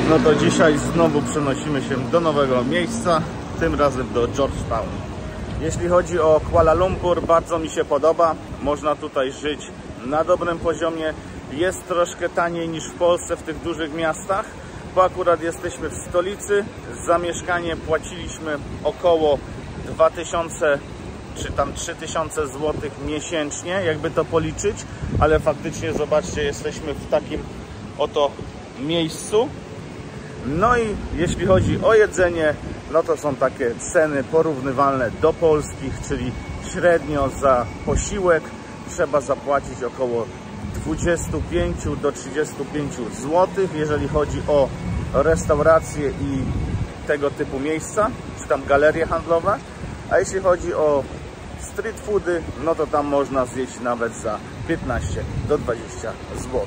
No to dzisiaj znowu przenosimy się do nowego miejsca, tym razem do Georgetown. Jeśli chodzi o Kuala Lumpur, bardzo mi się podoba. Można tutaj żyć na dobrym poziomie. Jest troszkę taniej niż w Polsce w tych dużych miastach, bo akurat jesteśmy w stolicy. Za mieszkanie płaciliśmy około 2000 czy tam 3000 zł miesięcznie, jakby to policzyć, ale faktycznie zobaczcie, jesteśmy w takim oto miejscu. No i jeśli chodzi o jedzenie, no to są takie ceny porównywalne do polskich, czyli średnio za posiłek trzeba zapłacić około 25 do 35 zł, jeżeli chodzi o restauracje i tego typu miejsca, czy tam galerie handlowe. A jeśli chodzi o street foody, no to tam można zjeść nawet za 15 do 20 zł.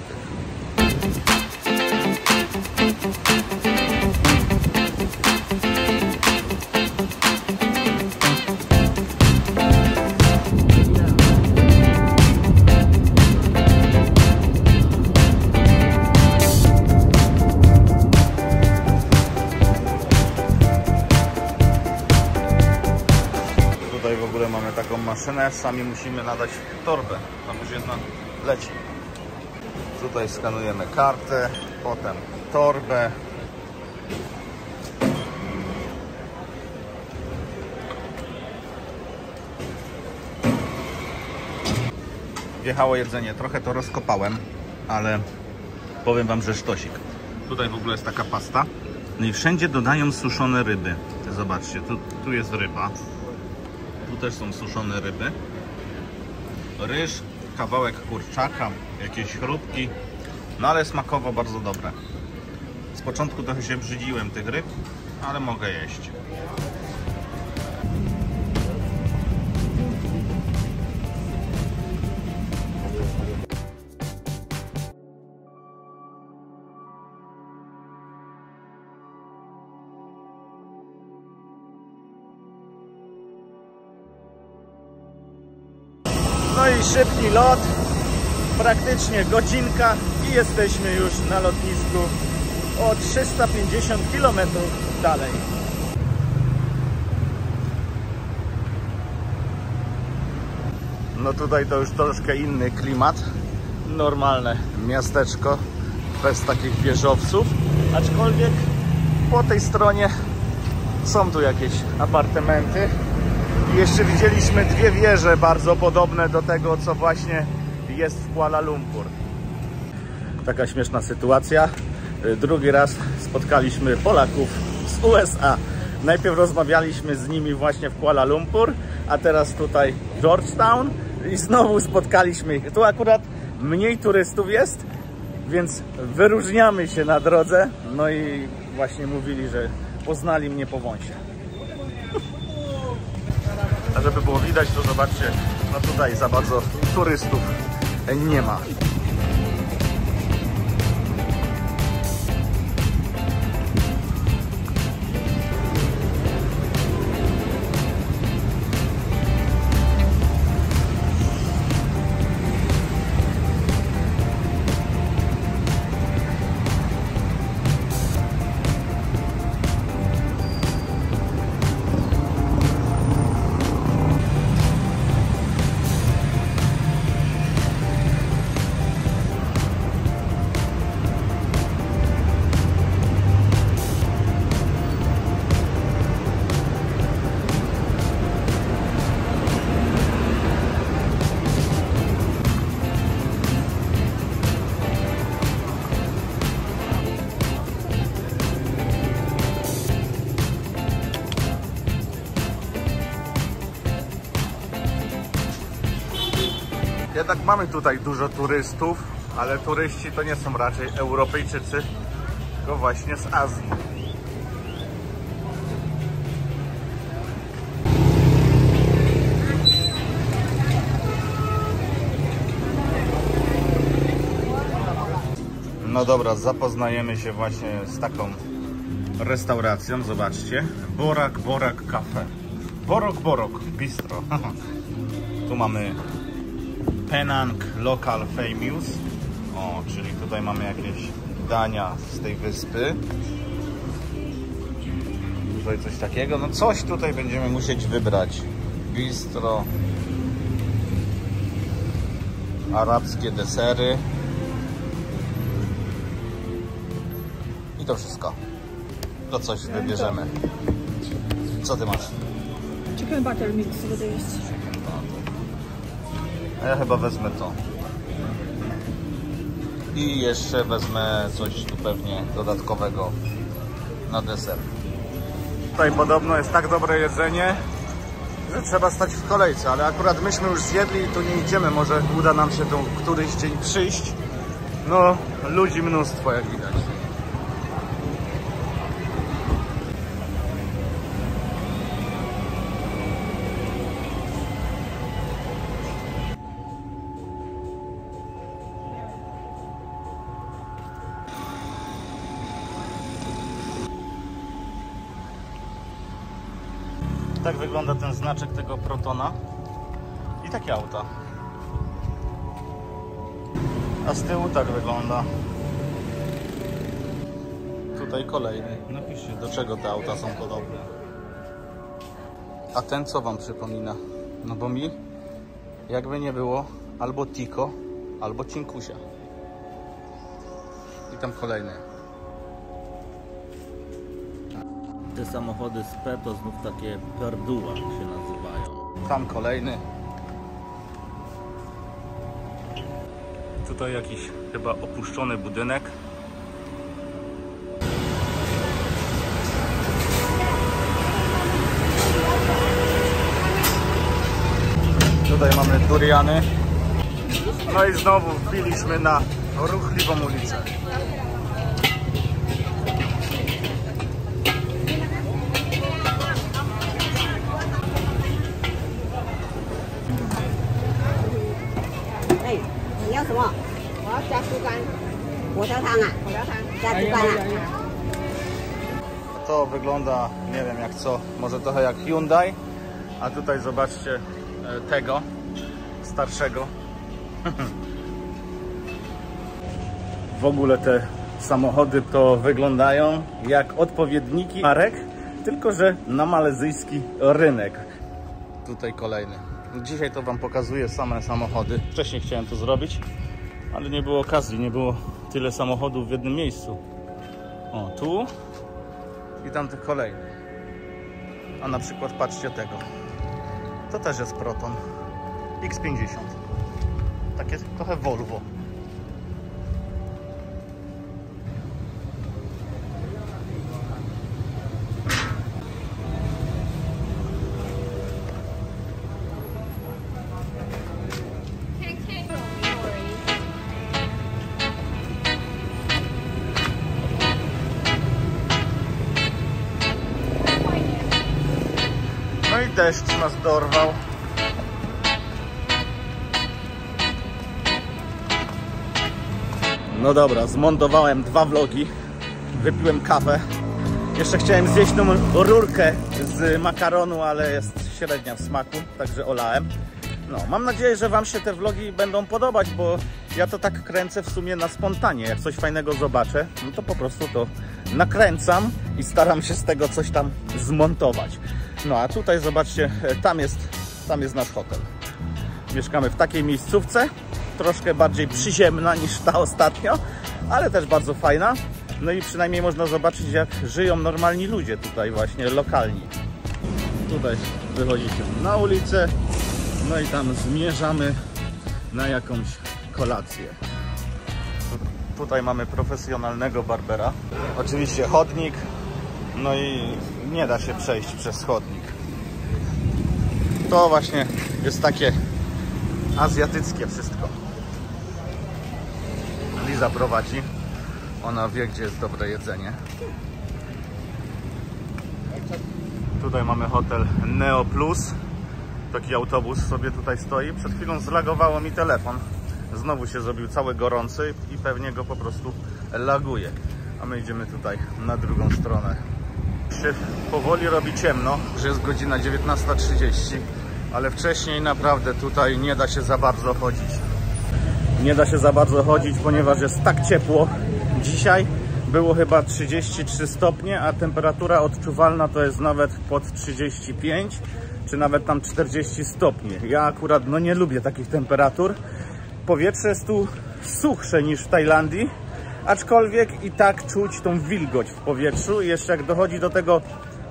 Tutaj w ogóle mamy taką maszynę, sami musimy nadać torbę, tam już jedna leci. Tutaj skanujemy kartę, potem torbę. Wjechało jedzenie, trochę to rozkopałem, ale powiem wam, że sztosik. Tutaj w ogóle jest taka pasta. No i wszędzie dodają suszone ryby. Zobaczcie, tu jest ryba. Tu też są suszone ryby. Ryż, kawałek kurczaka, jakieś chrupki. No ale smakowo bardzo dobre. Z początku trochę się brzydziłem tych ryb, ale mogę jeść. No i szybki lot, praktycznie godzinka i jesteśmy już na lotnisku o 350 km dalej. No tutaj to już troszkę inny klimat, normalne miasteczko, bez takich wieżowców, aczkolwiek po tej stronie są tu jakieś apartamenty. I jeszcze widzieliśmy dwie wieże bardzo podobne do tego, co właśnie jest w Kuala Lumpur. Taka śmieszna sytuacja. Drugi raz spotkaliśmy Polaków z USA. Najpierw rozmawialiśmy z nimi właśnie w Kuala Lumpur, a teraz tutaj w Georgetown i znowu spotkaliśmy ich. Tu akurat mniej turystów jest, więc wyróżniamy się na drodze. No i właśnie mówili, że poznali mnie po wąsie. A żeby było widać, to zobaczcie, no tutaj za bardzo turystów nie ma. Jednak mamy tutaj dużo turystów, ale turyści to nie są raczej Europejczycy, tylko właśnie z Azji. No dobra, zapoznajemy się właśnie z taką restauracją, zobaczcie. Borak Cafe. Borok Bistro. Tu mamy Penang Local Famous. O, czyli tutaj mamy jakieś dania z tej wyspy. Tutaj coś takiego, no coś tutaj będziemy musieć wybrać. Bistro, arabskie desery i to wszystko. To coś wybierzemy. Co ty masz? Chicken butter mix będę jeść. A ja chyba wezmę to. I jeszcze wezmę coś tu pewnie dodatkowego na deser. Tutaj podobno jest tak dobre jedzenie, że trzeba stać w kolejce, ale akurat myśmy już zjedli i tu nie idziemy. Może uda nam się tu któryś dzień przyjść. No, ludzi mnóstwo, jak widać. Tak wygląda ten znaczek tego Protona i takie auta. A z tyłu tak wygląda. Tutaj kolejny. Napiszcie, do czego te auta są podobne. A ten co wam przypomina? No bo mi, jakby nie było, albo Tico, albo Cinkusia. I tam kolejny. Te samochody z P to znów takie Perdua się nazywają. Tam kolejny. Tutaj jakiś chyba opuszczony budynek. Tutaj mamy duriany. No i znowu wbiliśmy na ruchliwą ulicę. To wygląda, nie wiem jak co, może trochę jak Hyundai, a tutaj zobaczcie tego starszego. W ogóle te samochody to wyglądają jak odpowiedniki marek, tylko że na malezyjski rynek. Tutaj kolejny. Dzisiaj to wam pokazuję same samochody. Wcześniej chciałem to zrobić, ale nie było okazji, nie było tyle samochodów w jednym miejscu. O, tu i tamty kolejny. A na przykład patrzcie tego. To też jest Proton X50. Takie trochę Volvo. No i deszcz nas dorwał. No dobra, zmontowałem 2 vlogi. Wypiłem kawę. Jeszcze chciałem zjeść tą rurkę z makaronu, ale jest średnia w smaku, także olałem. No, mam nadzieję, że wam się te vlogi będą podobać, bo ja to tak kręcę w sumie na spontanie. Jak coś fajnego zobaczę, no to po prostu to nakręcam i staram się z tego coś tam zmontować. No a tutaj zobaczcie, tam jest nasz hotel. Mieszkamy w takiej miejscówce, troszkę bardziej przyziemna niż ta ostatnio, ale też bardzo fajna. No i przynajmniej można zobaczyć, jak żyją normalni ludzie tutaj właśnie, lokalni. Tutaj wychodzi się na ulicę, no i tam zmierzamy na jakąś kolację. Tutaj mamy profesjonalnego barbera. Oczywiście chodnik, no i nie da się przejść przez chodnik. To właśnie jest takie azjatyckie wszystko. Liza prowadzi. Ona wie, gdzie jest dobre jedzenie. Tutaj mamy hotel Neo Plus. Taki autobus sobie tutaj stoi. Przed chwilą zlagowało mi telefon. Znowu się zrobił cały gorący i pewnie go po prostu laguje. A my idziemy tutaj na drugą stronę. Się powoli robi ciemno, że jest godzina 19:30, ale wcześniej naprawdę tutaj nie da się za bardzo chodzić. nie da się za bardzo chodzić, ponieważ jest tak ciepło. Dzisiaj było chyba 33 stopnie, a temperatura odczuwalna to jest nawet pod 35, czy nawet tam 40 stopni. Ja akurat no nie lubię takich temperatur. Powietrze jest tu suchsze niż w Tajlandii, aczkolwiek i tak czuć tą wilgoć w powietrzu. I jeszcze jak dochodzi do tego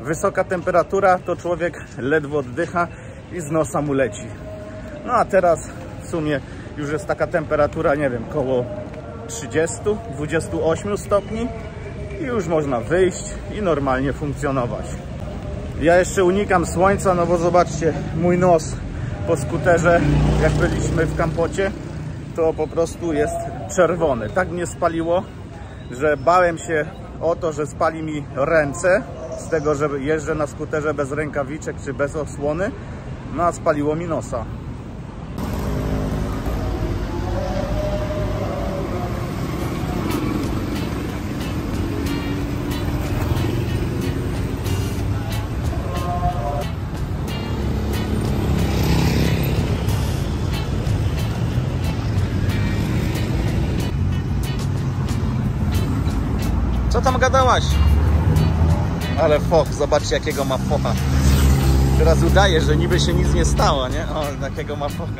wysoka temperatura, to człowiek ledwo oddycha i z nosa mu leci. No a teraz w sumie już jest taka temperatura, nie wiem, koło 30-28 stopni i już można wyjść i normalnie funkcjonować. Ja jeszcze unikam słońca, no bo zobaczcie, mój nos po skuterze, jak byliśmy w Kampocie, to po prostu jest czerwony. Tak mnie spaliło, że bałem się o to, że spali mi ręce z tego, że jeżdżę na skuterze bez rękawiczek czy bez osłony, no a spaliło mi nosa. Co tam gadałaś? Ale foch, zobaczcie jakiego ma focha. Teraz udaje, że niby się nic nie stało, nie? O, jakiego ma focha.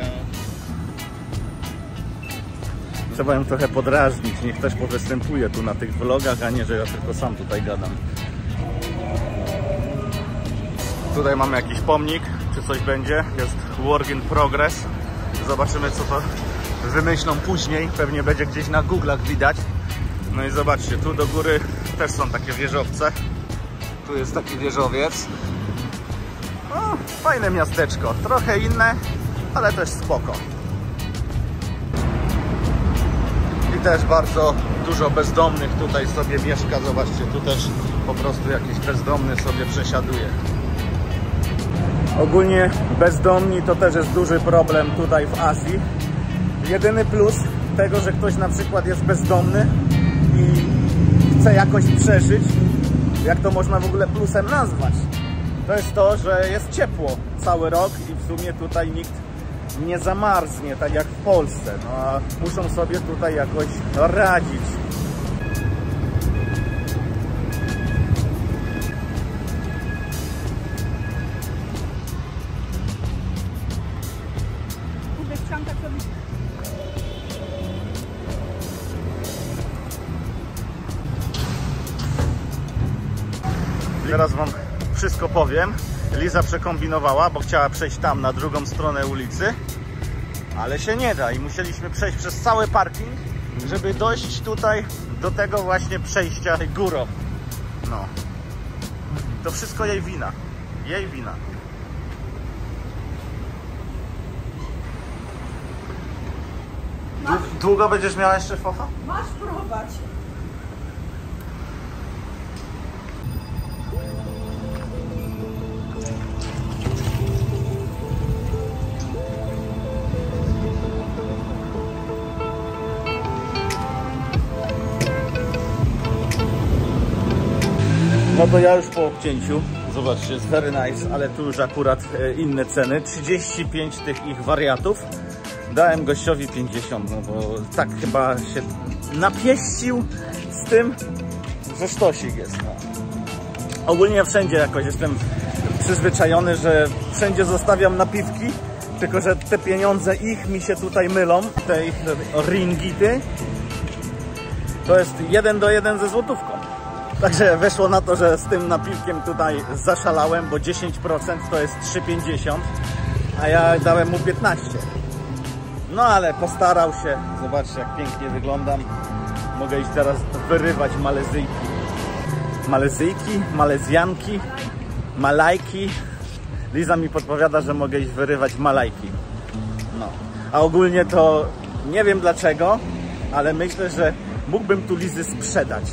Trzeba ją trochę podrażnić, niech też powystępuje tu na tych vlogach, a nie, że ja tylko sam tutaj gadam. Tutaj mamy jakiś pomnik, czy coś będzie. Jest work in progress. Zobaczymy, co to wymyślą później. Pewnie będzie gdzieś na Google'ach widać. No i zobaczcie, tu do góry też są takie wieżowce. Tu jest taki wieżowiec. O, fajne miasteczko, trochę inne, ale też spoko. I też bardzo dużo bezdomnych tutaj sobie mieszka. Zobaczcie, tu też po prostu jakiś bezdomny sobie przesiaduje. Ogólnie bezdomni to też jest duży problem tutaj w Azji. Jedyny plus tego, że ktoś na przykład jest bezdomny i chce jakoś przeżyć, jak to można w ogóle plusem nazwać, to jest to, że jest ciepło cały rok i w sumie tutaj nikt nie zamarznie, tak jak w Polsce. No a muszą sobie tutaj jakoś radzić. Teraz wam wszystko powiem. Liza przekombinowała, bo chciała przejść tam na drugą stronę ulicy, ale się nie da i musieliśmy przejść przez cały parking, żeby dojść tutaj do tego właśnie przejścia górą. No. To wszystko jej wina. Jej wina. Długo będziesz miała jeszcze focha? Masz próbować. No to ja już po obcięciu, zobaczcie, jest very nice, ale tu już akurat inne ceny, 35 tych ich wariatów, dałem gościowi 50, no bo tak chyba się napieścił z tym, że sztosik jest. No. Ogólnie wszędzie jakoś jestem przyzwyczajony, że wszędzie zostawiam napiwki, tylko że te pieniądze ich mi się tutaj mylą, te ich ringity, to jest 1 do 1 ze złotówką. Także wyszło na to, że z tym napiwkiem tutaj zaszalałem, bo 10% to jest 3,50, a ja dałem mu 15. No ale postarał się. Zobaczcie, jak pięknie wyglądam. Mogę iść teraz wyrywać Malezyjki. Malezyjki, Malezjanki, Malajki. Liza mi podpowiada, że mogę iść wyrywać Malajki. No. A ogólnie to nie wiem dlaczego, ale myślę, że mógłbym tu Lizy sprzedać.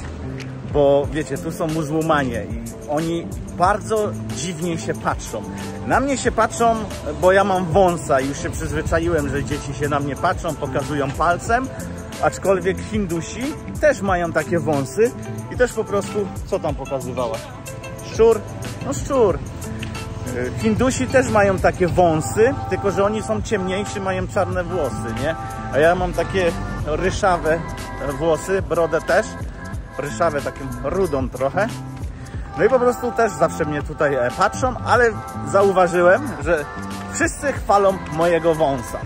Bo wiecie, tu są muzułmanie i oni bardzo dziwnie się patrzą. Na mnie się patrzą, bo ja mam wąsa i już się przyzwyczaiłem, że dzieci się na mnie patrzą, pokazują palcem. Aczkolwiek Hindusi też mają takie wąsy i też po prostu, co tam pokazywałaś? Szczur? No szczur. Hindusi też mają takie wąsy, tylko że oni są ciemniejsi, mają czarne włosy, nie? A ja mam takie ryszawe włosy, brodę też. Ryszawe, taką rudą trochę. No i po prostu też zawsze mnie tutaj patrzą, ale zauważyłem, że wszyscy chwalą mojego wąsa.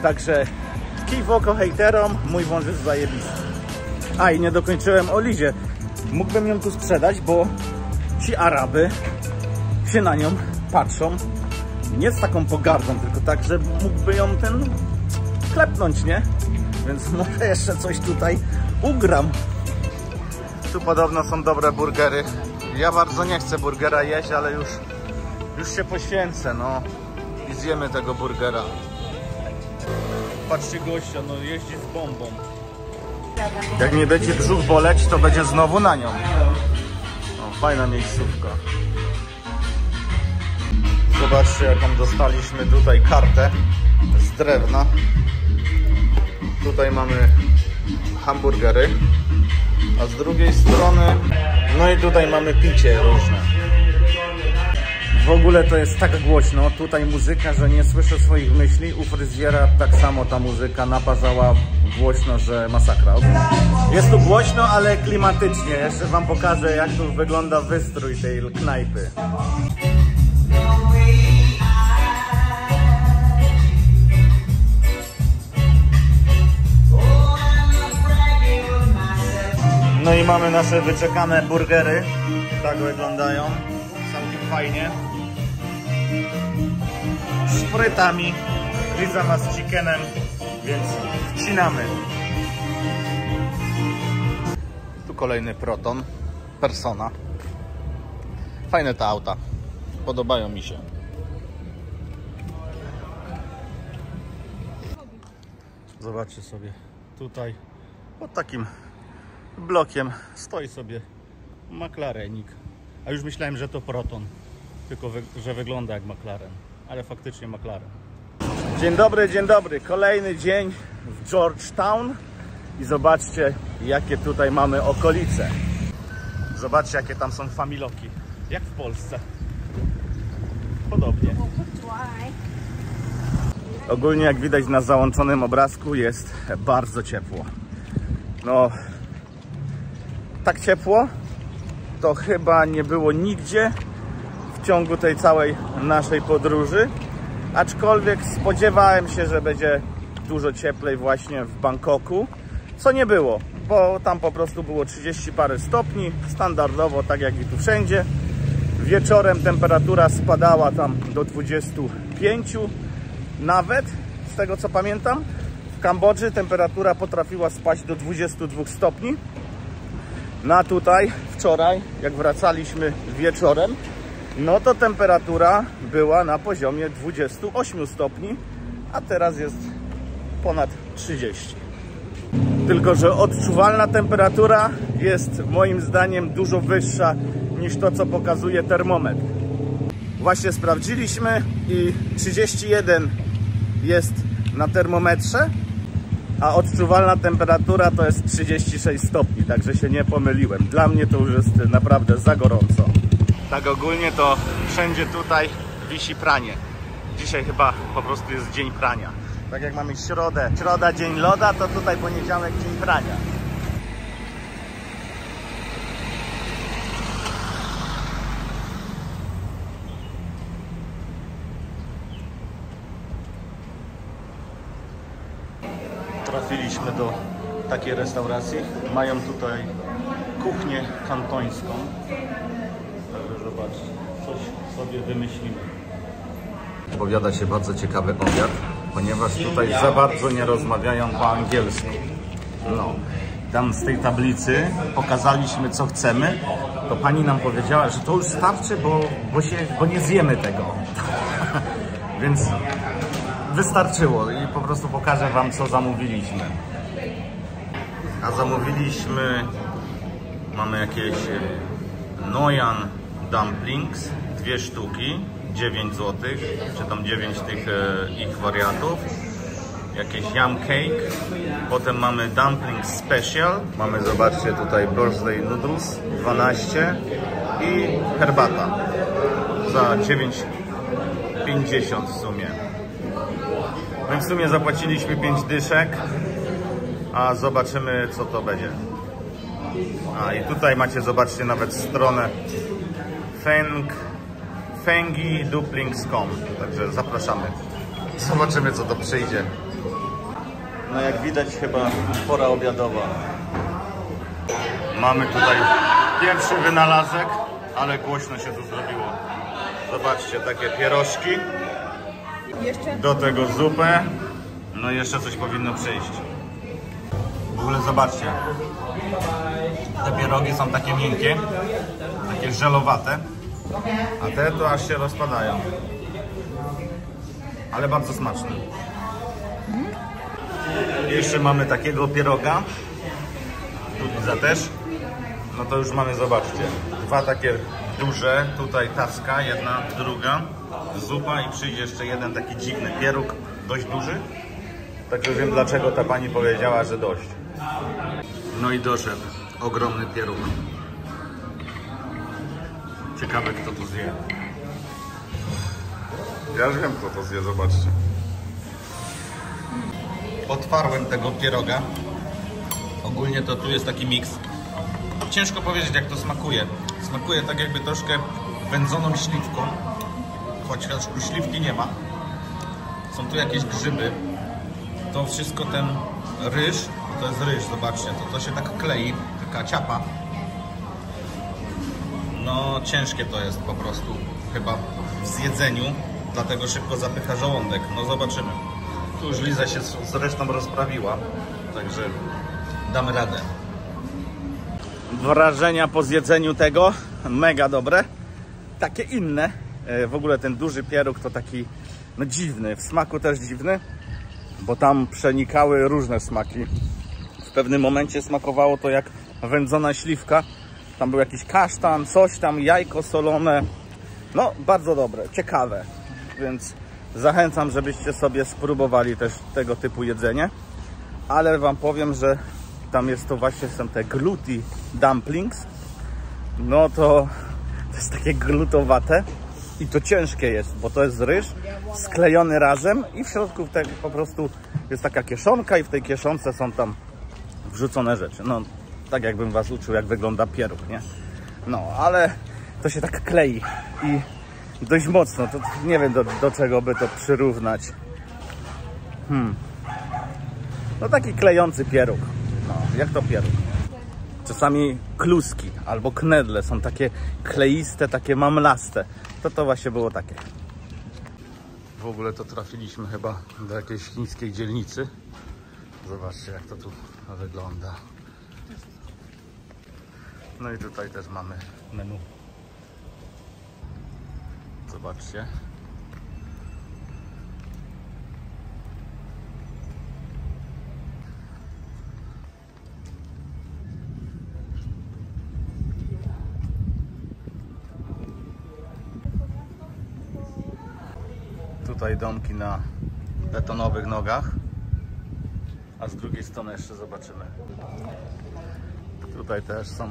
Także kij w oko hejterom, mój wąs jest zajebisty. A i nie dokończyłem o Lizie. Mógłbym ją tu sprzedać, bo ci Araby się na nią patrzą. Nie z taką pogardą, tylko tak, że mógłby ją klepnąć, nie? Więc może jeszcze coś tutaj ugram. Tu podobno są dobre burgery. Ja bardzo nie chcę burgera jeść, ale już się poświęcę, no. I zjemy tego burgera. Patrzcie gościa, no jeździ z bombą. Jak nie będzie brzuch boleć, to będzie znowu na nią. O, fajna miejscówka. Zobaczcie, jaką dostaliśmy tutaj kartę z drewna. Tutaj mamy hamburgery, a z drugiej strony, no i tutaj mamy picie różne. W ogóle to jest tak głośno, tutaj muzyka, że nie słyszę swoich myśli. U fryzjera tak samo ta muzyka naparzała głośno, że masakra. Jest tu głośno, ale klimatycznie. Jeszcze wam pokażę, jak tu wygląda wystrój tej knajpy. No i mamy nasze wyczekane burgery. Tak wyglądają. Całkiem fajnie. Z frytami. Liza ma z chickenem, więc wcinamy. Tu kolejny Proton. Persona. Fajne te auta. Podobają mi się. Zobaczcie sobie. Tutaj pod takim blokiem stoi sobie McLarenik. A już myślałem, że to Proton. Tylko że wygląda jak McLaren. Ale faktycznie McLaren. Dzień dobry, dzień dobry. Kolejny dzień w Georgetown. I zobaczcie, jakie tutaj mamy okolice. Zobaczcie, jakie tam są familoki. Jak w Polsce. Podobnie. Ogólnie, jak widać na załączonym obrazku, jest bardzo ciepło. No, tak ciepło to chyba nie było nigdzie w ciągu tej całej naszej podróży. Aczkolwiek spodziewałem się, że będzie dużo cieplej właśnie w Bangkoku, co nie było, bo tam po prostu było 30 parę stopni, standardowo, tak jak i tu wszędzie. Wieczorem temperatura spadała tam do 25 nawet, z tego co pamiętam. W Kambodży temperatura potrafiła spaść do 22 stopni. No a tutaj wczoraj, jak wracaliśmy wieczorem, no to temperatura była na poziomie 28 stopni, a teraz jest ponad 30. Tylko że odczuwalna temperatura jest moim zdaniem dużo wyższa niż to, co pokazuje termometr. Właśnie sprawdziliśmy i 31 jest na termometrze, a odczuwalna temperatura to jest 36 stopni, także się nie pomyliłem. Dla mnie to już jest naprawdę za gorąco. Tak ogólnie to wszędzie tutaj wisi pranie. Dzisiaj chyba po prostu jest dzień prania. Tak jak mamy środa dzień loda, to tutaj poniedziałek dzień prania. Trafiliśmy do takiej restauracji. Mają tutaj kuchnię kantońską. Także zobaczcie, coś sobie wymyślimy. Powiada się bardzo ciekawy obiad, ponieważ tutaj za bardzo nie rozmawiają po angielsku. No, tam z tej tablicy pokazaliśmy, co chcemy, to pani nam powiedziała, że to już starczy, bo nie zjemy tego. Więc wystarczyło i po prostu pokażę wam, co zamówiliśmy. A zamówiliśmy, mamy jakieś Noyan Dumplings, 2 sztuki, 9 zł, czy tam 9 tych ich wariantów. Jakieś yam cake, potem mamy dumpling special, mamy, zobaczcie tutaj, birthday noodles 12 i herbata za 9,50 w sumie. My w sumie zapłaciliśmy 5 dyszek, a zobaczymy, co to będzie. A i tutaj macie, zobaczcie, nawet stronę fengidumplings.com, także zapraszamy. Zobaczymy, co to przyjdzie. No jak widać, chyba pora obiadowa. Mamy tutaj pierwszy wynalazek, ale głośno się tu zrobiło. Zobaczcie, takie pierożki. Do tego zupę. No i jeszcze coś powinno przyjść. W ogóle zobaczcie. Te pierogi są takie miękkie, takie żelowate, a te to aż się rozpadają. Ale bardzo smaczne. Jeszcze mamy takiego pieroga. Tu widzę też. No to już mamy, zobaczcie, dwa takie duże. Tutaj taska, jedna, druga. Zupa i przyjdzie jeszcze jeden taki dziwny pieróg, dość duży. Także wiem, dlaczego ta pani powiedziała, że dość. No i doszedł ogromny pieróg. Ciekawe, kto to zje. Ja już wiem, kto to zje, zobaczcie. Otwarłem tego pieroga. Ogólnie to tu jest taki miks. Ciężko powiedzieć, jak to smakuje. Smakuje tak, jakby troszkę wędzoną śliwką. Chociaż tu śliwki nie ma. Są tu jakieś grzyby. To wszystko, ten ryż, to jest ryż, zobaczcie, to się tak klei, taka ciapa. No ciężkie to jest po prostu chyba w zjedzeniu, dlatego szybko zapycha żołądek. No zobaczymy. Tu już Liza się zresztą rozprawiła, także damy radę. Wrażenia po zjedzeniu tego mega dobre, takie inne. W ogóle ten duży pieróg to taki no dziwny, w smaku też dziwny, bo tam przenikały różne smaki. W pewnym momencie smakowało to jak wędzona śliwka. Tam był jakiś kasztan, coś tam, jajko solone. No, bardzo dobre, ciekawe. Więc zachęcam, żebyście sobie spróbowali też tego typu jedzenie. Ale wam powiem, że tam jest to właśnie, są te gluty dumplings. No to jest takie glutowate. I to ciężkie jest, bo to jest ryż sklejony razem i w środku tego po prostu jest taka kieszonka i w tej kieszonce są tam wrzucone rzeczy. No, tak jakbym was uczył, jak wygląda pieróg, nie? No, ale to się tak klei i dość mocno. To nie wiem, do czego by to przyrównać. No taki klejący pieróg. No, jak to pieróg? Czasami kluski albo knedle są takie kleiste, takie mamlaste. To właśnie było takie. W ogóle to trafiliśmy chyba do jakiejś chińskiej dzielnicy. Zobaczcie, jak to tu wygląda. No i tutaj też mamy menu. Zobaczcie. Tutaj domki na betonowych nogach, a z drugiej strony jeszcze zobaczymy. Tutaj też są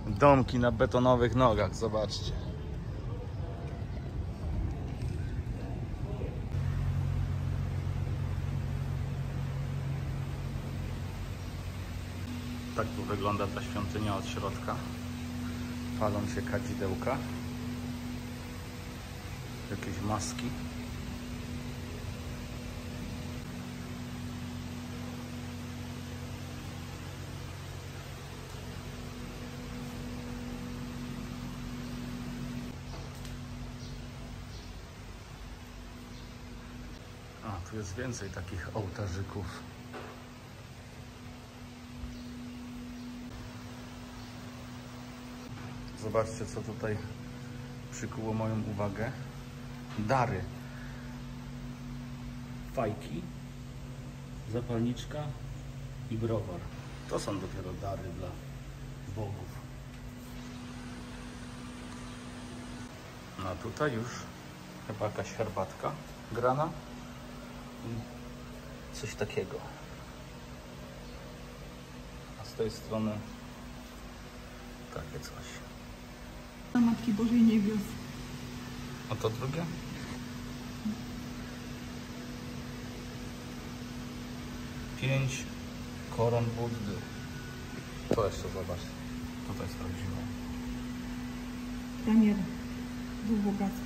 domki na betonowych nogach, zobaczcie. Tak tu wygląda ta świątynia od środka. Palą się kadzidełka. Jakieś maski. A, tu jest więcej takich ołtarzyków. Zobaczcie, co tutaj przykuło moją uwagę. Dary. Fajki, zapalniczka i browar. To są dopiero dary dla bogów. No a tutaj już chyba jakaś herbatka grana i coś takiego. A z tej strony takie coś. Na Matki Bożej Niebios. A to drugie? 5 koron Buddy. To jeszcze zobacz. Tutaj sprawdzimy. Daniel, duch bogactwa,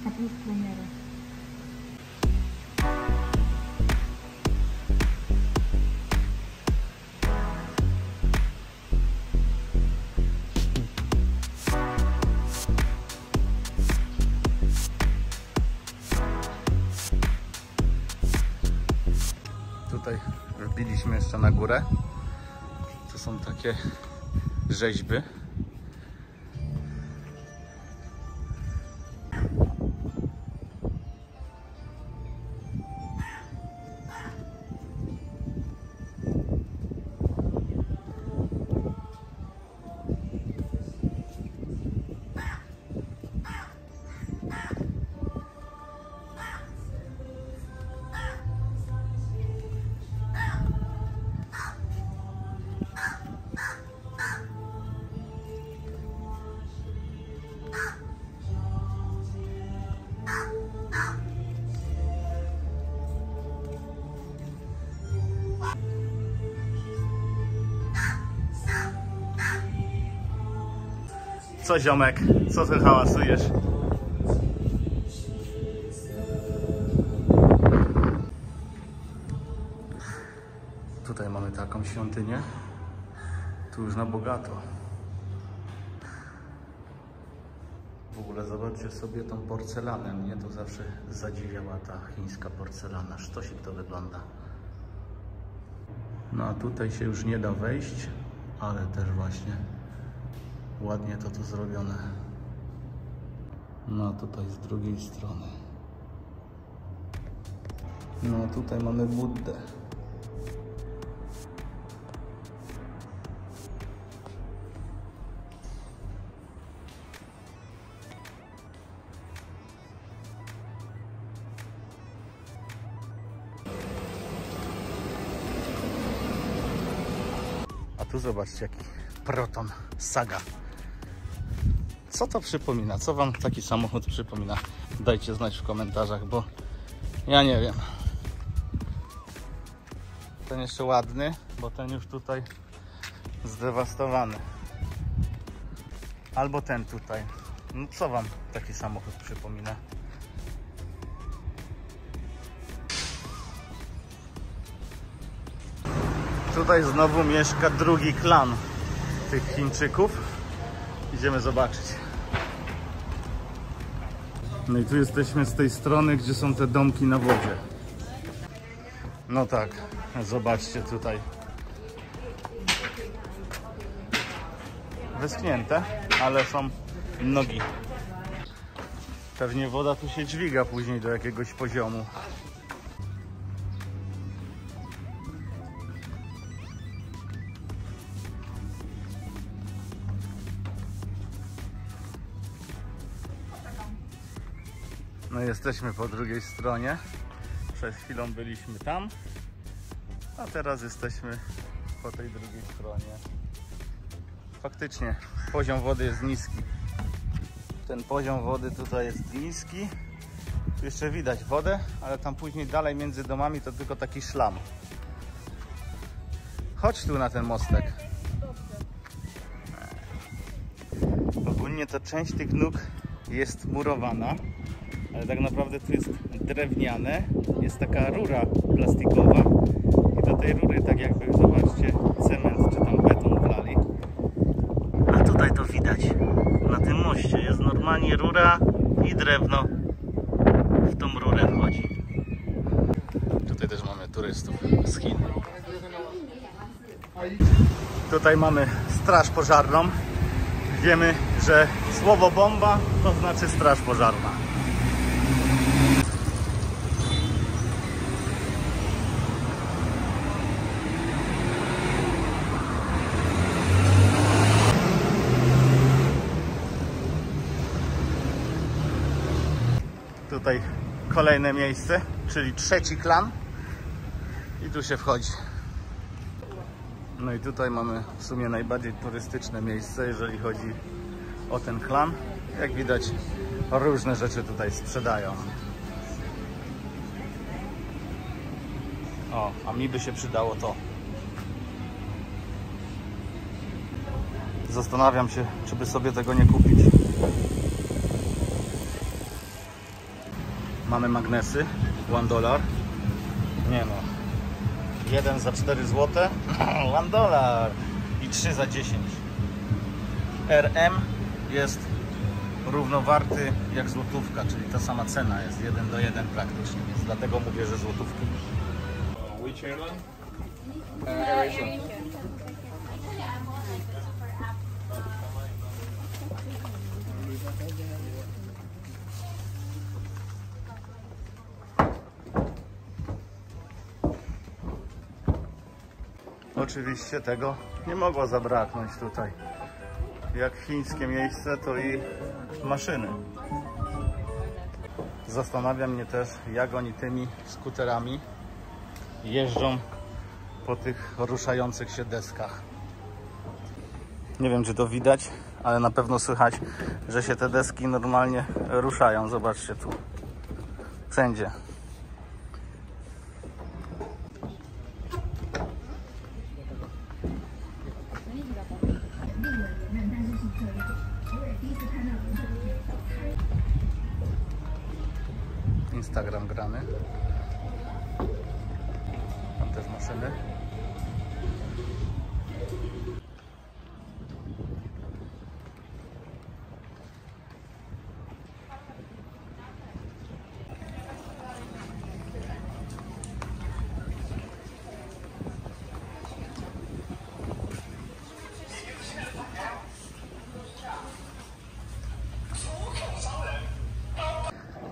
kapelusz ploniera. Tutaj wbiliśmy jeszcze na górę. To są takie rzeźby. Co ziomek? Co ty hałasujesz? Tutaj mamy taką świątynię. Tu już na bogato. W ogóle zobaczcie sobie tą porcelanę. Mnie to zawsze zadziwiała ta chińska porcelana. Sztosik to wygląda. No a tutaj się już nie da wejść, ale też właśnie ładnie to tu zrobione. No tutaj z drugiej strony. No tutaj mamy Buddę. A tu zobaczcie jaki Proton Saga. Co to przypomina? Co wam taki samochód przypomina? Dajcie znać w komentarzach, bo ja nie wiem. Ten jeszcze ładny, bo ten już tutaj zdewastowany. Albo ten tutaj. No co wam taki samochód przypomina? Tutaj znowu mieszka drugi klan tych Chińczyków. Idziemy zobaczyć. No i tu jesteśmy z tej strony, gdzie są te domki na wodzie. No tak, zobaczcie tutaj. Wyschnięte, ale są nogi. Pewnie woda tu się dźwiga później do jakiegoś poziomu. No jesteśmy po drugiej stronie. Przed chwilą byliśmy tam, a teraz jesteśmy po tej drugiej stronie. Faktycznie poziom wody jest niski. Ten poziom wody tutaj jest niski. Tu jeszcze widać wodę, ale tam później dalej między domami to tylko taki szlam. Chodź tu na ten mostek. Ogólnie to część tych nóg jest murowana, ale tak naprawdę tu jest drewniane. Jest taka rura plastikowa i do tej rury tak jakby, zobaczcie, cement czy tam beton wlali. A tutaj to widać. Na tym moście jest normalnie rura i drewno w tą rurę wchodzi. Tutaj też mamy turystów z Chin. Tutaj mamy straż pożarną. Wiemy, że słowo bomba to znaczy straż pożarna. Tutaj kolejne miejsce, czyli trzeci klan i tu się wchodzi. No i tutaj mamy w sumie najbardziej turystyczne miejsce, jeżeli chodzi o ten klan. Jak widać, różne rzeczy tutaj sprzedają. O, a mi by się przydało to. Zastanawiam się, czy by sobie tego nie kupić. Mamy magnesy. $1. Nie no. 1 za 4 zł. $1. I 3 za 10. RM jest równowarty jak złotówka, czyli ta sama cena jest 1 do 1 praktycznie, więc dlatego mówię, że złotówki. Which airline? AirAsia. Oczywiście tego nie mogło zabraknąć tutaj. Jak chińskie miejsce, to i maszyny. Zastanawia mnie też, jak oni tymi skuterami jeżdżą po tych ruszających się deskach. Nie wiem, czy to widać, ale na pewno słychać, że się te deski normalnie ruszają. Zobaczcie tu. Wszędzie. Instagram grany. Tam też maszyny.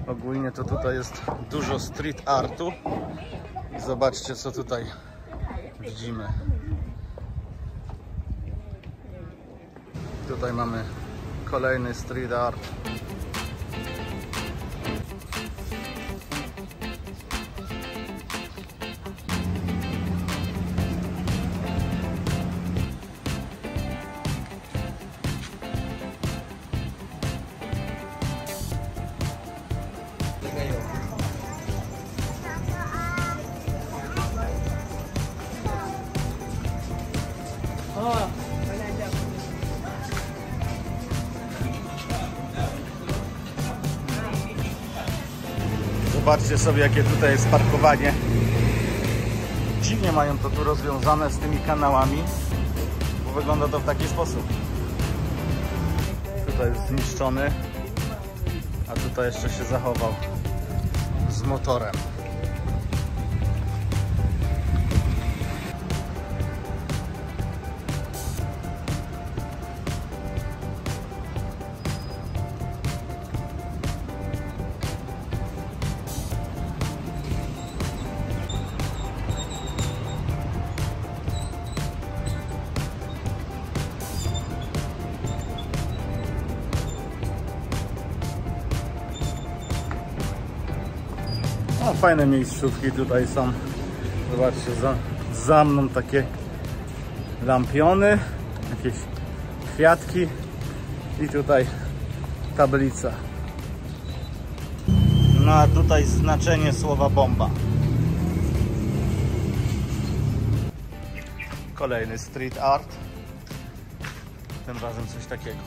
Ogólnie to tutaj jest dużo street artu i zobaczcie, co tutaj widzimy. Tutaj mamy kolejny street art. Zobaczcie sobie, jakie tutaj jest parkowanie. Dziwnie mają to tu rozwiązane z tymi kanałami, bo wygląda to w taki sposób. Tutaj jest zniszczony, a tutaj jeszcze się zachował z motorem. Fajne miejscówki tutaj są. Zobaczcie, za mną takie lampiony, jakieś kwiatki i tutaj tablica. No a tutaj znaczenie słowa bomba. Kolejny street art. Tym razem coś takiego.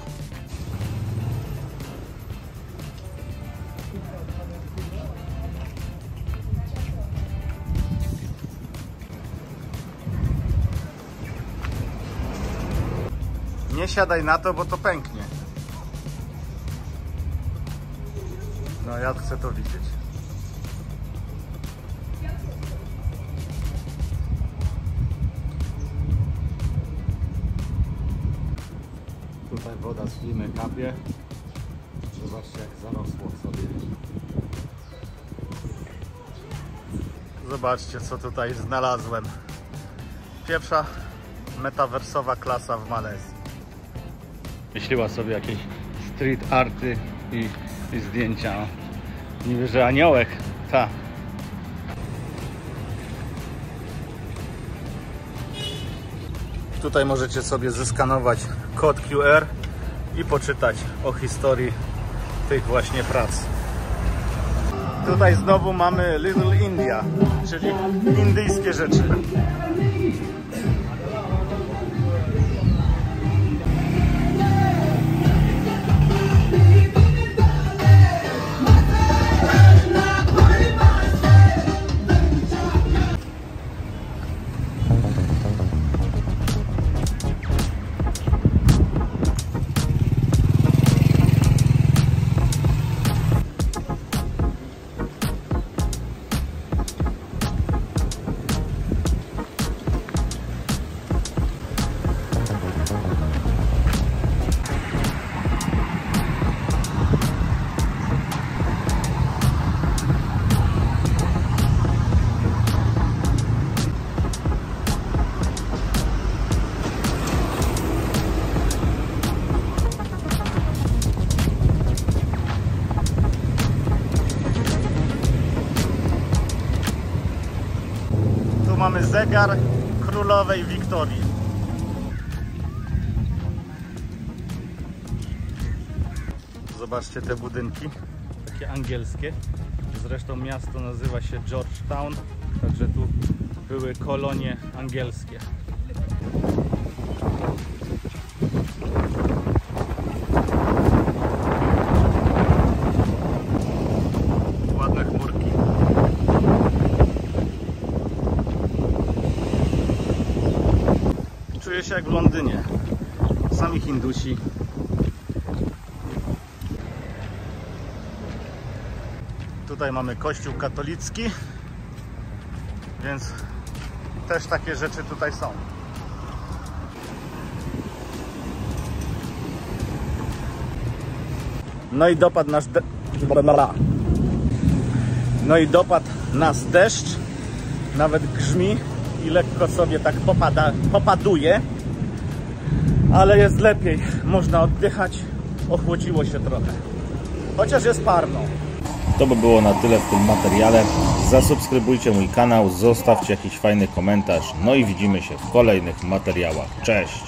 Nie siadaj na to, bo to pęknie. No ja chcę to widzieć. Tutaj woda z klimy kapie. Zobaczcie, jak zarosło sobie. Zobaczcie, co tutaj znalazłem. Pierwsza metaversowa klasa w Malezji. Myśliła sobie jakieś street arty i zdjęcia. Niby, że aniołek. Ta. Tutaj możecie sobie zeskanować kod QR i poczytać o historii tych właśnie prac. Tutaj znowu mamy Little India, czyli indyjskie rzeczy. Mamy zegar królowej Wiktorii. Zobaczcie te budynki, takie angielskie. Zresztą miasto nazywa się Georgetown, także tu były kolonie angielskie. Ładne chmurki. Czuję się jak w Londynie. Sami Hindusi. Tutaj mamy kościół katolicki, więc też takie rzeczy tutaj są. No i dopadł nas deszcz, nawet grzmi i lekko sobie tak popaduje, ale jest lepiej, można oddychać, ochłodziło się trochę, chociaż jest parno. To by było na tyle w tym materiale. Zasubskrybujcie mój kanał, zostawcie jakiś fajny komentarz, no i widzimy się w kolejnych materiałach. Cześć!